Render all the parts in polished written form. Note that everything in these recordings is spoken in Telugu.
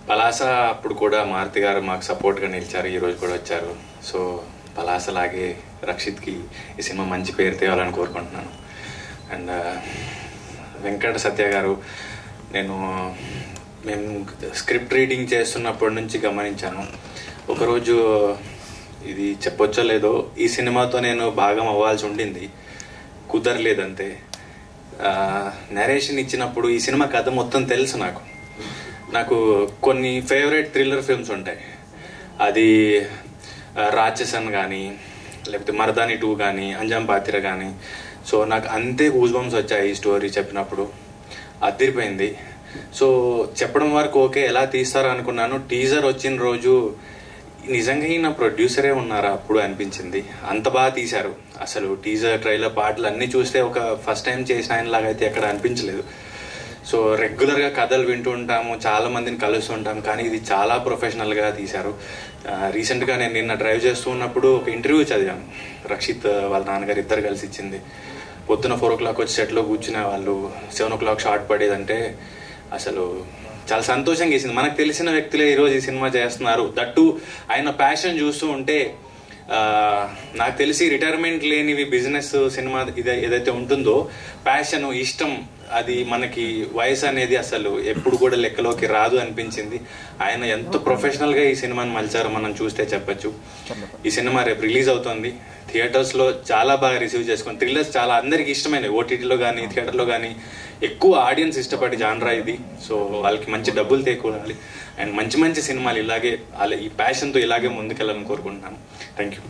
పలాస అప్పుడు కూడా మారుతి గారు మాకు సపోర్ట్గా నిలిచారు, ఈరోజు కూడా వచ్చారు. సో పలాసలాగే రక్షిత్కి ఈ సినిమా మంచి పేరు తేవాలని కోరుకుంటున్నాను. అండ్ వెంకట సత్య గారు, మేము స్క్రిప్ట్ రీడింగ్ చేస్తున్నప్పటి నుంచి గమనించాను. ఒకరోజు ఇది చెప్పొచ్చో లేదో, ఈ సినిమాతో నేను భాగం అవ్వాల్సి ఉండింది, కుదరలేదంతే. నరేషన్ ఇచ్చినప్పుడు ఈ సినిమా కథ మొత్తం తెలుసు. నాకు కొన్ని ఫేవరెట్ థ్రిల్లర్ ఫిల్మ్స్ ఉంటాయి. అది రాక్షసన్ కానీ, లేకపోతే మర్దాని 2 కానీ, అంజాం పాత్ర కానీ. సో నాకు అంతే గూస్ బంప్స్ వచ్చాయి ఈ స్టోరీ చెప్పినప్పుడు, అదిరిపోయింది. సో చెప్పడం వరకు ఓకే, ఎలా తీస్తారో అనుకున్నాను. టీజర్ వచ్చిన రోజు నిజంగా ఈయన ప్రొడ్యూసరే ఉన్నారా అప్పుడు అనిపించింది. అంత బాగా తీశారు. అసలు టీజర్, ట్రైలర్, పాటలు అన్నీ చూస్తే ఒక ఫస్ట్ టైం చేసిన ఆయనలాగా అయితే ఎక్కడ అనిపించలేదు. సో రెగ్యులర్గా కథలు వింటూ ఉంటాము, చాలా మందిని కలుస్తుంటాం, కానీ ఇది చాలా ప్రొఫెషనల్గా తీశారు. రీసెంట్గా నేను నిన్న డ్రైవ్ చేస్తూ ఉన్నప్పుడు ఒక ఇంటర్వ్యూ చదివాను. రక్షిత్ వాళ్ళ నాన్నగారు ఇద్దరు కలిసి ఇచ్చింది. పొద్దున 4 o'clock వచ్చి సెట్లో కూర్చునే వాళ్ళు, 7 o'clock షార్ట్ పడేదంటే అసలు చాలా సంతోషంగా వేసింది. మనకు తెలిసిన వ్యక్తులే ఈరోజు ఈ సినిమా చేస్తున్నారు. దట్టు ఆయన ప్యాషన్ చూస్తూ ఉంటే నాకు తెలిసి రిటైర్మెంట్ లేనివి బిజినెస్, సినిమా ఏదైతే ఉంటుందో ప్యాషన్, ఇష్టం, అది మనకి వయసు అనేది అసలు ఎప్పుడు కూడా లెక్కలోకి రాదు అనిపించింది. ఆయన ఎంత ప్రొఫెషనల్గా ఈ సినిమాని మలిచారో మనం చూస్తే చెప్పచ్చు. ఈ సినిమా రేపు రిలీజ్ అవుతుంది. థియేటర్స్లో చాలా బాగా రిసీవ్ చేసుకుని, థ్రిల్లర్స్ చాలా అందరికి ఇష్టమైనవి. ఓటీటీలో కానీ థియేటర్లో కానీ ఎక్కువ ఆడియన్స్ ఇష్టపడి జానరా ఇది. సో వాళ్ళకి మంచి డబ్బులు తెకూడాలి అండ్ మంచి మంచి సినిమాలు ఇలాగే ఈ ప్యాషన్తో ఇలాగే ముందుకెళ్ళాలని కోరుకుంటున్నాను. Thank you.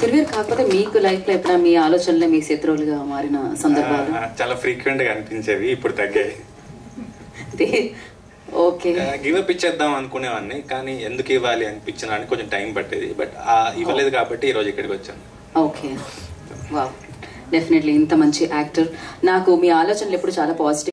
తిరువీర్, కాకపోతే మీకు లైఫ్లో ఎప్పుడైనా మీ ఆలోచనలే మీ శత్రువులుగా మారిన సందర్భాలు? చాలా ఫ్రీక్వెంట్గా అనిపించేవి, ఇప్పుడు తగ్గాయి. ఓకే, గివప్ ఇచ్చేద్దాం అనుకునేవాడిని, కానీ ఎందుకు ఇవ్వాలి అనిపించిన అని కొంచెం టైం పట్టేది. బట్ ఇవ్వలేదు కాబట్టి ఈరోజు ఇక్కడికి వచ్చాను. ఓకే, వావ్, డెఫినెట్లీ ఇంత మంచి యాక్టర్. నాకు మీ ఆలోచనలు ఎప్పుడు చాలా పాజిటివ్.